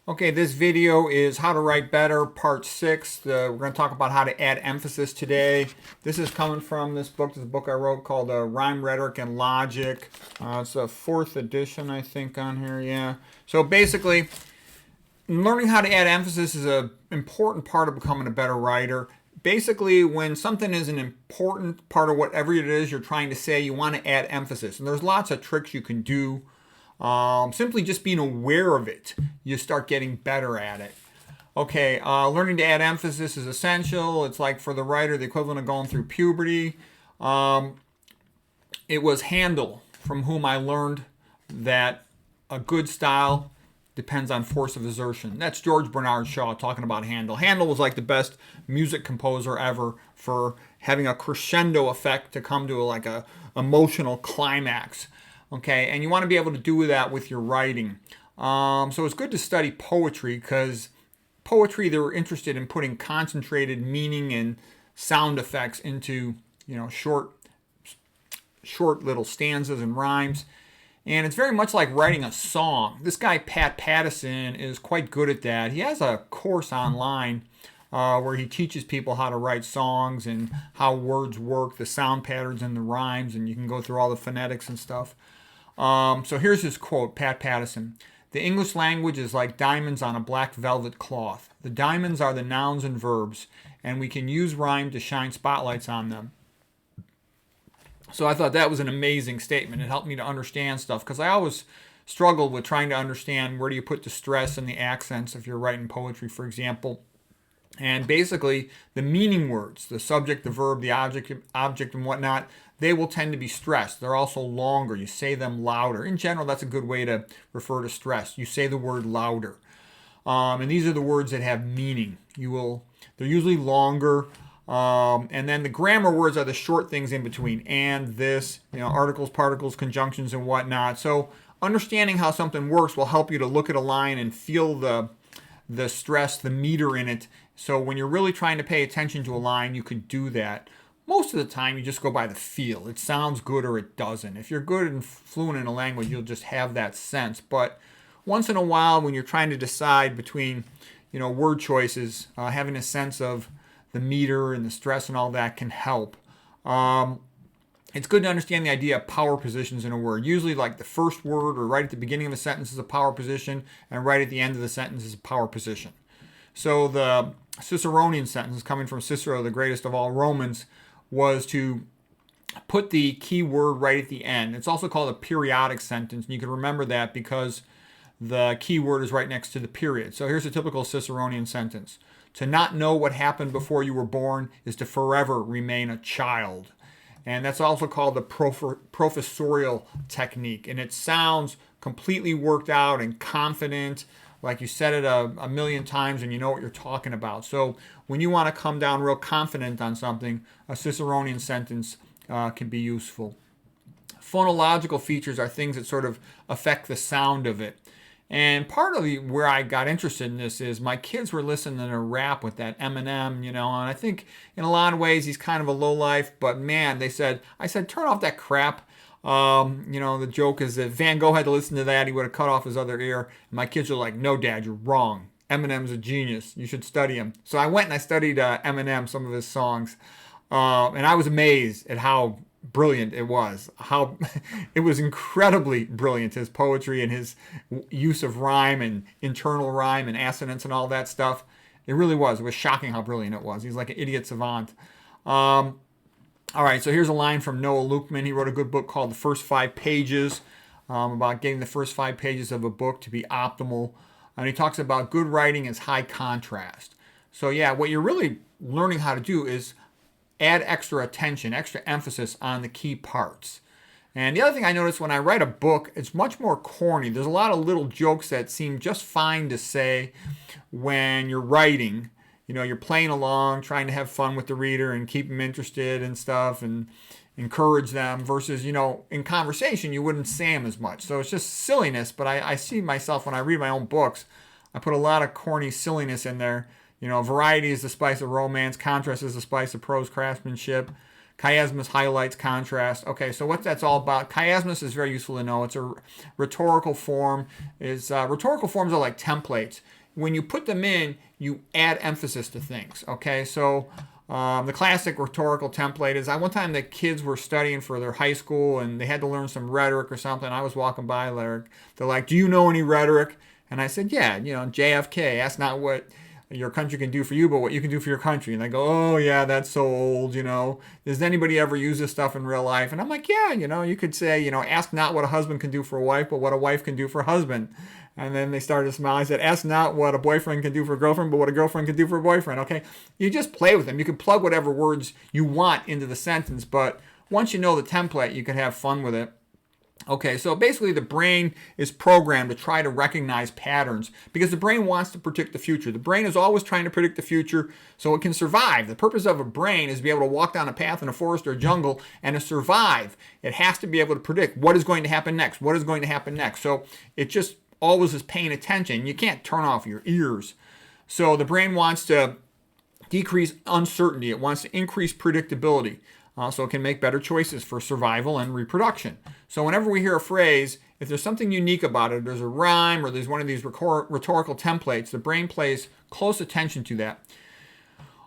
Okay, this video is How to Write Better, Part 6. We're going to talk about how to add emphasis today. This is coming from this book. This is a book I wrote called Rhyme, Rhetoric, and Logic. It's a 4th edition, I think, on here, yeah. So basically, learning how to add emphasis is an important part of becoming a better writer. Basically, when something is an important part of whatever it is you're trying to say, you want to add emphasis. And there's lots of tricks you can do. Simply just being aware of it, you start getting better at it. Okay, learning to add emphasis is essential. It's like for the writer, the equivalent of going through puberty. It was Handel from whom I learned that a good style depends on force of assertion. That's George Bernard Shaw talking about Handel. Handel was like the best music composer ever for having a crescendo effect to come to like a emotional climax. Okay, and you want to be able to do that with your writing. So it's good to study poetry because poetry, they're interested in putting concentrated meaning and sound effects into, short little stanzas and rhymes. And it's very much like writing a song. This guy, Pat Pattison, is quite good at that. He has a course online where he teaches people how to write songs and how words work, the sound patterns and the rhymes, and you can go through all the phonetics and stuff. So here's his quote, Pat Pattison. The English language is like diamonds on a black velvet cloth. The diamonds are the nouns and verbs, and we can use rhyme to shine spotlights on them. So I thought that was an amazing statement. It helped me to understand stuff because I always struggled with trying to understand where do you put the stress and the accents if you're writing poetry, for example. And basically, the meaning words, the subject, the verb, the object and whatnot, they will tend to be stressed. They're also longer. You say them louder. In general, that's a good way to refer to stress. You say the word louder. And these are the words that have meaning. They're usually longer. And then the grammar words are the short things in between. And, this, articles, particles, conjunctions, and whatnot. So understanding how something works will help you to look at a line and feel the stress, the meter in it. So when you're really trying to pay attention to a line, you can do that. Most of the time, you just go by the feel. It sounds good or it doesn't. If you're good and fluent in a language, you'll just have that sense. But once in a while, when you're trying to decide between, word choices, having a sense of the meter and the stress and all that can help. It's good to understand the idea of power positions in a word. Usually like the first word or right at the beginning of a sentence is a power position and right at the end of the sentence is a power position. So the Ciceronian sentence coming from Cicero, the greatest of all Romans, was to put the key word right at the end. It's also called a periodic sentence, and you can remember that because the key word is right next to the period. So here's a typical Ciceronian sentence. To not know what happened before you were born is to forever remain a child. And that's also called the professorial technique. And it sounds completely worked out and confident, like you said it a million times and you know what you're talking about. So when you want to come down real confident on something, a Ciceronian sentence can be useful. Phonological features are things that sort of affect the sound of it. And part of where I got interested in this is my kids were listening to rap with that Eminem, and I think in a lot of ways he's kind of a lowlife, but man, I said, turn off that crap. The joke is that Van Gogh had to listen to that, he would have cut off his other ear. And my kids are like, no, Dad, you're wrong. Eminem's a genius. You should study him. So I went and I studied Eminem, some of his songs, and I was amazed at how brilliant it was. How it was incredibly brilliant, his poetry and his use of rhyme and internal rhyme and assonance and all that stuff. It really was. It was shocking how brilliant it was. He's like an idiot savant. All right, so here's a line from Noah Lukeman. He wrote a good book called The First 5 Pages, about getting the first 5 pages of a book to be optimal. And he talks about good writing is high contrast. So yeah, what you're really learning how to do is add extra attention, extra emphasis on the key parts. And the other thing I noticed when I write a book, it's much more corny. There's a lot of little jokes that seem just fine to say when you're writing. You're playing along, trying to have fun with the reader and keep them interested and stuff and encourage them versus, in conversation, you wouldn't say them as much. So it's just silliness, but I see myself when I read my own books, I put a lot of corny silliness in there. Variety is the spice of romance. Contrast is the spice of prose craftsmanship. Chiasmus highlights contrast. Okay, so what that's all about. Chiasmus is very useful to know. It's a rhetorical form. Rhetorical forms are like templates. When you put them in, you add emphasis to things. Okay, so the classic rhetorical template is, one time the kids were studying for their high school and they had to learn some rhetoric or something. I was walking by, they're like, do you know any rhetoric? And I said, yeah, JFK, ask not what your country can do for you, but what you can do for your country. And they go, oh yeah, that's so old, Does anybody ever use this stuff in real life? And I'm like, yeah, you could say, ask not what a husband can do for a wife, but what a wife can do for a husband. And then they started to smile. I said, ask not what a boyfriend can do for a girlfriend, but what a girlfriend can do for a boyfriend. Okay, you just play with them. You can plug whatever words you want into the sentence, but once you know the template, you can have fun with it. Okay, so basically the brain is programmed to try to recognize patterns because the brain wants to predict the future. The brain is always trying to predict the future so it can survive. The purpose of a brain is to be able to walk down a path in a forest or a jungle and to survive. It has to be able to predict what is going to happen next, what is going to happen next. So it just always is paying attention. You can't turn off your ears. So the brain wants to decrease uncertainty. It wants to increase predictability. So it can make better choices for survival and reproduction. So whenever we hear a phrase, if there's something unique about it, there's a rhyme or there's one of these rhetorical templates, the brain pays close attention to that.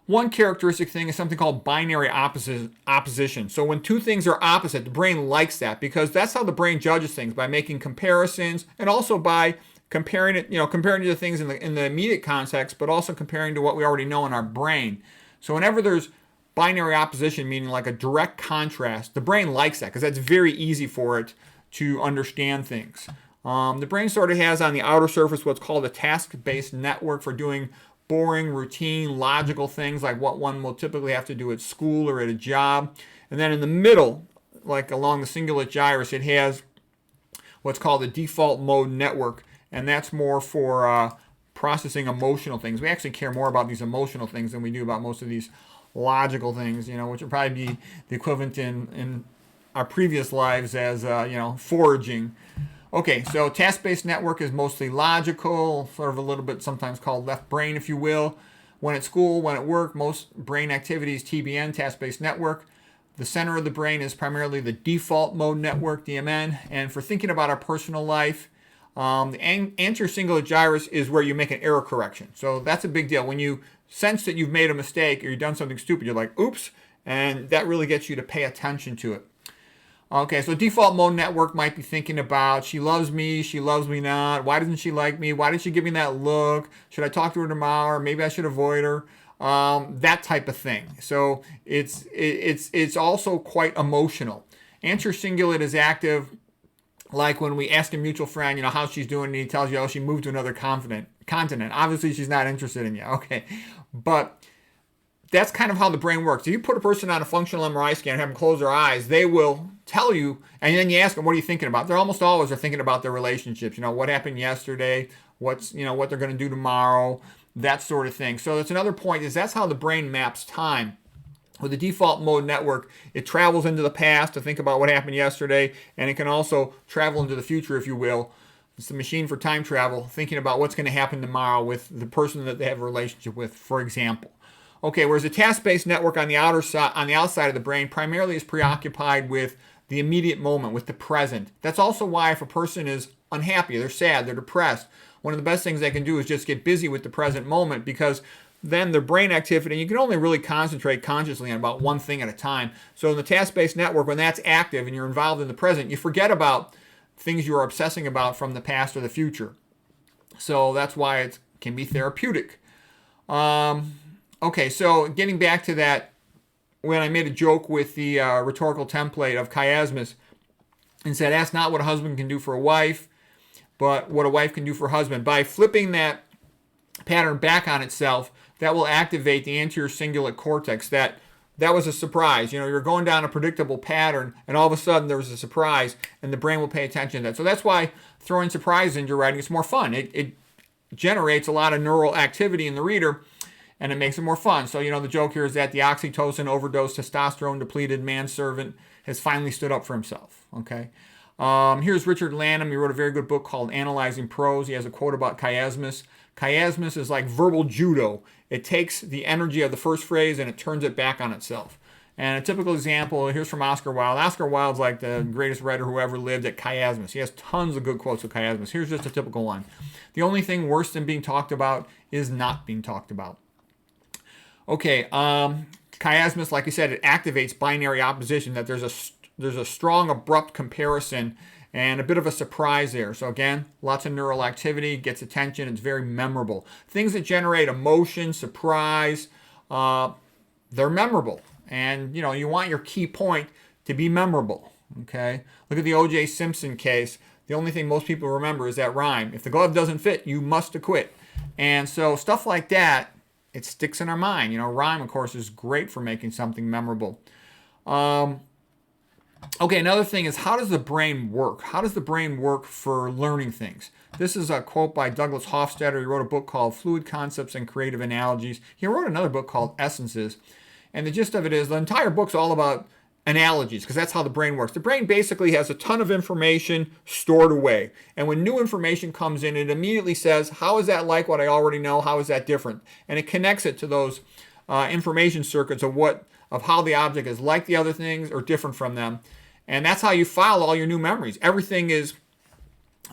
One characteristic thing is something called binary opposition. So when two things are opposite, the brain likes that because that's how the brain judges things, by making comparisons and also by comparing it, comparing to the things in the immediate context, but also comparing to what we already know in our brain. So whenever there's binary opposition, meaning like a direct contrast, the brain likes that because that's very easy for it to understand things. The brain sort of has on the outer surface what's called a task-based network for doing boring, routine, logical things like what one will typically have to do at school or at a job. And then in the middle, like along the cingulate gyrus, it has what's called the default mode network, and that's more for processing emotional things. We actually care more about these emotional things than we do about most of these logical things, which would probably be the equivalent in our previous lives as, foraging. Okay, so task-based network is mostly logical, sort of a little bit sometimes called left brain, if you will. When at school, when at work, most brain activities, TBN, task-based network. The center of the brain is primarily the default mode network, DMN. And for thinking about our personal life, the anterior cingulate gyrus is where you make an error correction. So that's a big deal. When you sense that you've made a mistake or you've done something stupid, you're like, oops, and that really gets you to pay attention to it. Okay, so default mode network might be thinking about, she loves me not, why doesn't she like me, why did she give me that look, should I talk to her tomorrow, or maybe I should avoid her, that type of thing. So it's also quite emotional. Anterior cingulate is active, like when we ask a mutual friend, how she's doing, and he tells you, oh, she moved to another continent. Obviously, she's not interested in you. Okay, but that's kind of how the brain works. If you put a person on a functional MRI scan and have them close their eyes, they will tell you, and then you ask them, what are you thinking about? They're almost always are thinking about their relationships. What happened yesterday, what they're going to do tomorrow, that sort of thing. So that's another point, is that's how the brain maps time. With the default mode network, it travels into the past to think about what happened yesterday, and it can also travel into the future, if you will. It's the machine for time travel, thinking about what's going to happen tomorrow with the person that they have a relationship with, for example. Okay, whereas the task-based network on the outside of the brain primarily is preoccupied with the immediate moment, with the present. That's also why if a person is unhappy, they're sad, they're depressed, one of the best things they can do is just get busy with the present moment, because then their brain activity, you can only really concentrate consciously on about one thing at a time. So in the task-based network, when that's active and you're involved in the present, you forget about things you are obsessing about from the past or the future. So that's why it can be therapeutic. Okay, so getting back to that, when I made a joke with the rhetorical template of chiasmus and said, ask not what a husband can do for a wife, but what a wife can do for a husband. By flipping that pattern back on itself, that will activate the anterior cingulate cortex. That was a surprise. You're going down a predictable pattern, and all of a sudden there was a surprise, and the brain will pay attention to that. So that's why throwing surprises into your writing is more fun. It generates a lot of neural activity in the reader, and it makes it more fun. So, the joke here is that the oxytocin overdosed, testosterone depleted manservant has finally stood up for himself. Okay. Here's Richard Lanham. He wrote a very good book called Analyzing Prose. He has a quote about chiasmus. Chiasmus is like verbal judo. It takes the energy of the first phrase and it turns it back on itself. And a typical example, here's from Oscar Wilde. Oscar Wilde's like the greatest writer who ever lived at chiasmus. He has tons of good quotes of chiasmus. Here's just a typical one. The only thing worse than being talked about is not being talked about. Okay, chiasmus, like I said, it activates binary opposition, that there's a strong, abrupt comparison and a bit of a surprise there. So again, lots of neural activity, gets attention, it's very memorable. Things that generate emotion, surprise, they're memorable. And, you want your key point to be memorable, okay? Look at the O.J. Simpson case. The only thing most people remember is that rhyme. If the glove doesn't fit, you must acquit. And so stuff like that, it sticks in our mind. Rhyme, of course, is great for making something memorable. Okay, another thing is, how does the brain work? How does the brain work for learning things? This is a quote by Douglas Hofstadter. He wrote a book called Fluid Concepts and Creative Analogies. He wrote another book called Essences. And the gist of it is, the entire book's all about analogies, because that's how the brain works. The brain basically has a ton of information stored away. And when new information comes in, it immediately says, how is that like what I already know? How is that different? And it connects it to those information circuits of how the object is like the other things or different from them. And that's how you file all your new memories. Everything is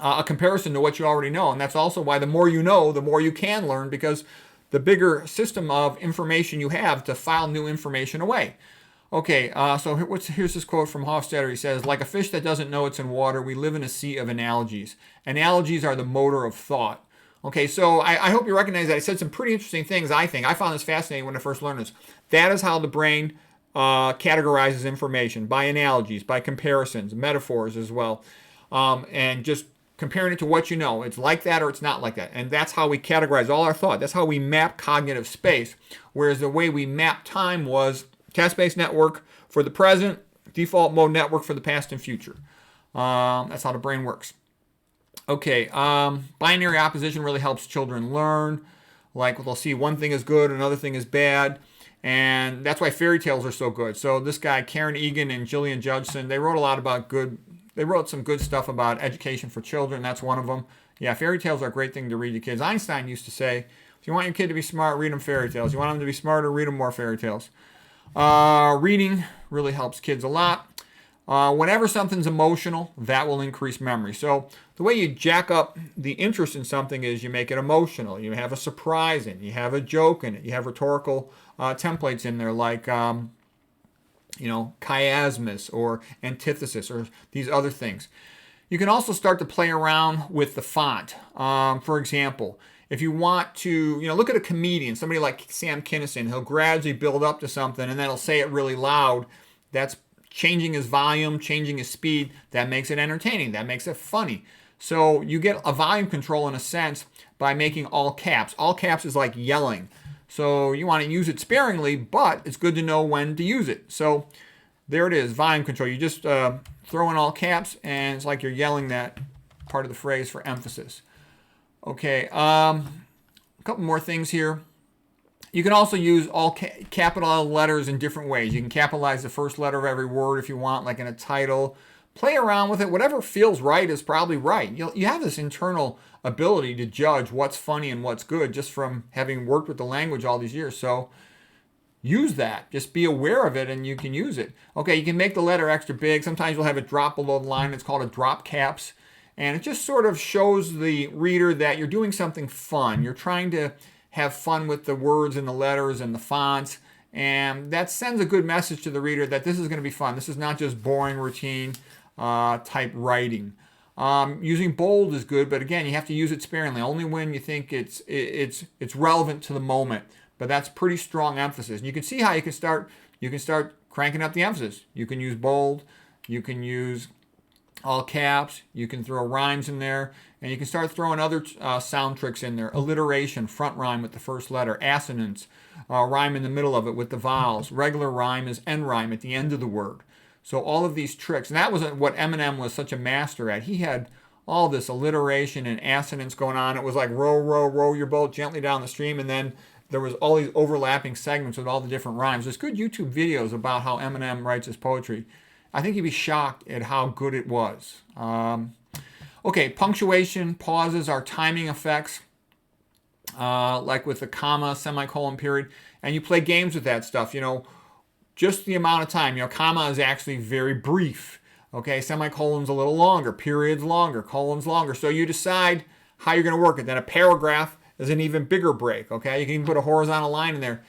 a comparison to what you already know. And that's also why the more you know, the more you can learn, because the bigger system of information you have to file new information away. Okay, so here's this quote from Hofstadter. He says, like a fish that doesn't know it's in water, we live in a sea of analogies. Analogies are the motor of thought. Okay, so I hope you recognize that I said some pretty interesting things, I think. I found this fascinating when I first learned this. That is how the brain categorizes information, by analogies, by comparisons, metaphors as well, and just comparing it to what you know. It's like that or it's not like that. And that's how we categorize all our thought. That's how we map cognitive space, whereas the way we map time was task-based network for the present, default mode network for the past and future. That's how the brain works. Okay, binary opposition really helps children learn. Like, they'll see one thing is good, another thing is bad. And that's why fairy tales are so good. So this guy, Karen Egan and Gillian Judson, they wrote a lot about they wrote some good stuff about education for children. That's one of them. Yeah, fairy tales are a great thing to read to kids. Einstein used to say, if you want your kid to be smart, read them fairy tales. You want them to be smarter, read them more fairy tales. Reading really helps kids a lot. Whenever something's emotional, that will increase memory. So the way you jack up the interest in something is you make it emotional. You have a surprise in it. You have a joke in it. You have rhetorical templates in there like, chiasmus or antithesis or these other things. You can also start to play around with the font. For example, if you want to, look at a comedian, somebody like Sam Kinison. He'll gradually build up to something and then he'll say it really loud. That's changing his volume, changing his speed. That makes it entertaining. That makes it funny. So you get a volume control in a sense by making all caps. All caps is like yelling. So you want to use it sparingly, but it's good to know when to use it. So there it is, volume control. You just throw in all caps and it's like you're yelling that part of the phrase for emphasis. Okay, a couple more things here. You can also use all capital letters in different ways. You can capitalize the first letter of every word if you want, like in a title. Play around with it. Whatever feels right is probably right. You have this internal ability to judge what's funny and what's good just from having worked with the language all these years. So use that. Just be aware of it and you can use it. Okay, you can make the letter extra big. Sometimes you'll have it drop below the line. It's called a drop caps. And it just sort of shows the reader that you're doing something fun. You're trying to have fun with the words and the letters and the fonts. And that sends a good message to the reader that this is going to be fun. This is not just boring routine type writing. Using bold is good, but again, you have to use it sparingly, only when you think it's relevant to the moment. But that's pretty strong emphasis. And you can see how you can start cranking up the emphasis. You can use bold, you can use all caps, you can throw rhymes in there, and you can start throwing other sound tricks in there. Alliteration, front rhyme with the first letter, assonance, rhyme in the middle of it with the vowels. Regular rhyme is end rhyme at the end of the word. So all of these tricks, and that was what Eminem was such a master at. He had all this alliteration and assonance going on. It was like row, row, row your boat gently down the stream, and then there was all these overlapping segments with all the different rhymes. There's good YouTube videos about how Eminem writes his poetry. I think you'd be shocked at how good it was. Okay, punctuation, pauses are timing effects, like with the comma, semicolon, period. And you play games with that stuff. just the amount of time. Comma is actually very brief. Okay, semicolon's a little longer, period's longer, colon's longer. So you decide how you're going to work it. Then a paragraph is an even bigger break. Okay, you can even put a horizontal line in there.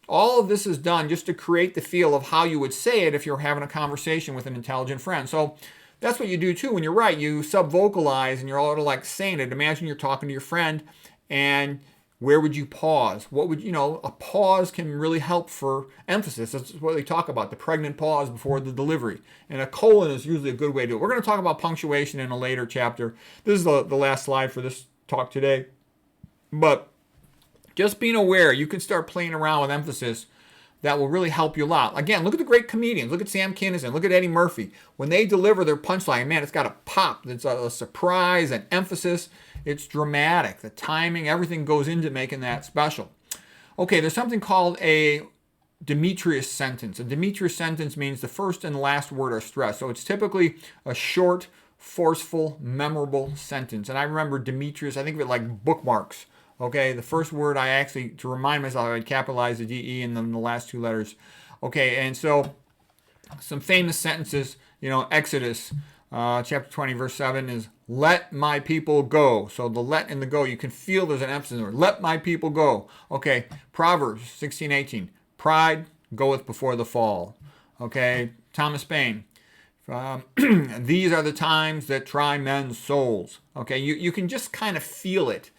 All of this is done just to create the feel of how you would say it if you're having a conversation with an intelligent friend. So that's what you do too when you write. You sub-vocalize and you're all like saying it. Imagine you're talking to your friend, and where would you pause? What would, a pause can really help for emphasis. That's what they talk about, the pregnant pause before the delivery. And a colon is usually a good way to do it. We're going to talk about punctuation in a later chapter. This is the last slide for this talk today. But just being aware, you can start playing around with emphasis. That will really help you a lot. Again, look at the great comedians. Look at Sam Kinison. Look at Eddie Murphy. When they deliver their punchline, man, it's got a pop. It's a surprise, an emphasis. It's dramatic. The timing, everything goes into making that special. Okay, there's something called a Demetrius sentence. A Demetrius sentence means the first and the last word are stressed. So it's typically a short, forceful, memorable sentence. And I remember Demetrius, I think of it like bookmarks. Okay, the first word I actually, to remind myself, I would capitalize the DE and then the last two letters. Okay, and so some famous sentences, Exodus chapter 20, verse 7 is, let my people go. So the let and the go, you can feel there's an emphasis in the word. Let my people go. Okay, Proverbs 16:18, pride goeth before the fall. Okay, Thomas Paine, these are the times that try men's souls. Okay, you can just kind of feel it,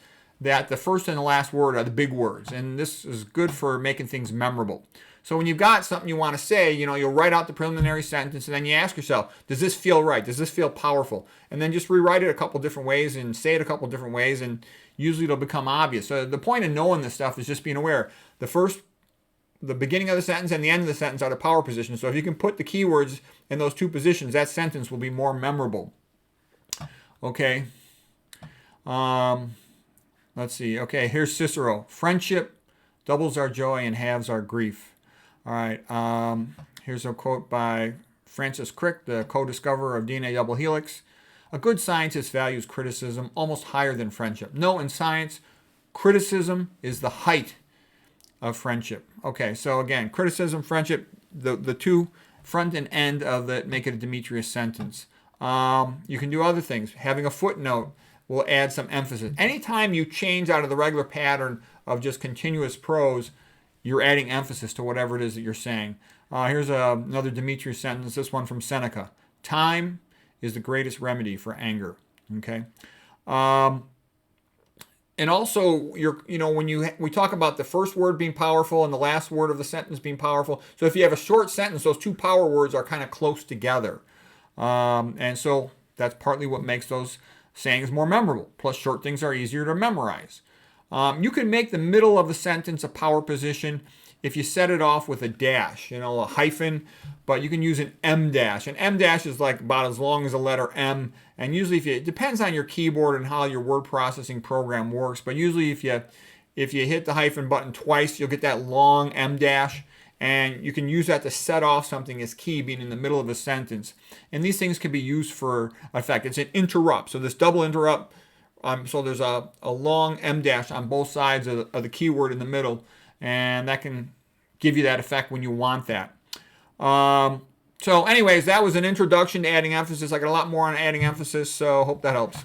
that the first and the last word are the big words. And this is good for making things memorable. So when you've got something you want to say, you'll write out the preliminary sentence, and then you ask yourself, does this feel right? Does this feel powerful? And then just rewrite it a couple different ways and say it a couple different ways, and usually it'll become obvious. So the point of knowing this stuff is just being aware. The beginning of the sentence and the end of the sentence are the power positions. So if you can put the keywords in those two positions, that sentence will be more memorable. Okay. Let's see. Okay, here's Cicero. Friendship doubles our joy and halves our grief. All right. Here's a quote by Francis Crick, the co-discoverer of DNA double helix. A good scientist values criticism almost higher than friendship. No, in science, criticism is the height of friendship. Okay, so again, criticism, friendship, the two front and end of it make it a Demetrius sentence. You can do other things. Having a footnote will add some emphasis. Anytime you change out of the regular pattern of just continuous prose, you're adding emphasis to whatever it is that you're saying. Here's another Demetrius sentence, this one from Seneca. Time is the greatest remedy for anger. Okay? And also, when we talk about the first word being powerful and the last word of the sentence being powerful, so if you have a short sentence, those two power words are kind of close together. And so that's partly what makes those sayings more memorable. Plus, short things are easier to memorize. You can make the middle of the sentence a power position if you set it off with a dash, a hyphen, but you can use an M dash. An M dash is like about as long as the letter M, and usually it depends on your keyboard and how your word processing program works, but usually if you hit the hyphen button twice, you'll get that long M dash, and you can use that to set off something as key being in the middle of a sentence. And these things can be used for effect. It's an interrupt, so this double interrupt, so there's a long M dash on both sides of the keyword in the middle, and that can give you that effect when you want that. So anyways, that was an introduction to adding emphasis. I got a lot more on adding emphasis, so hope that helps.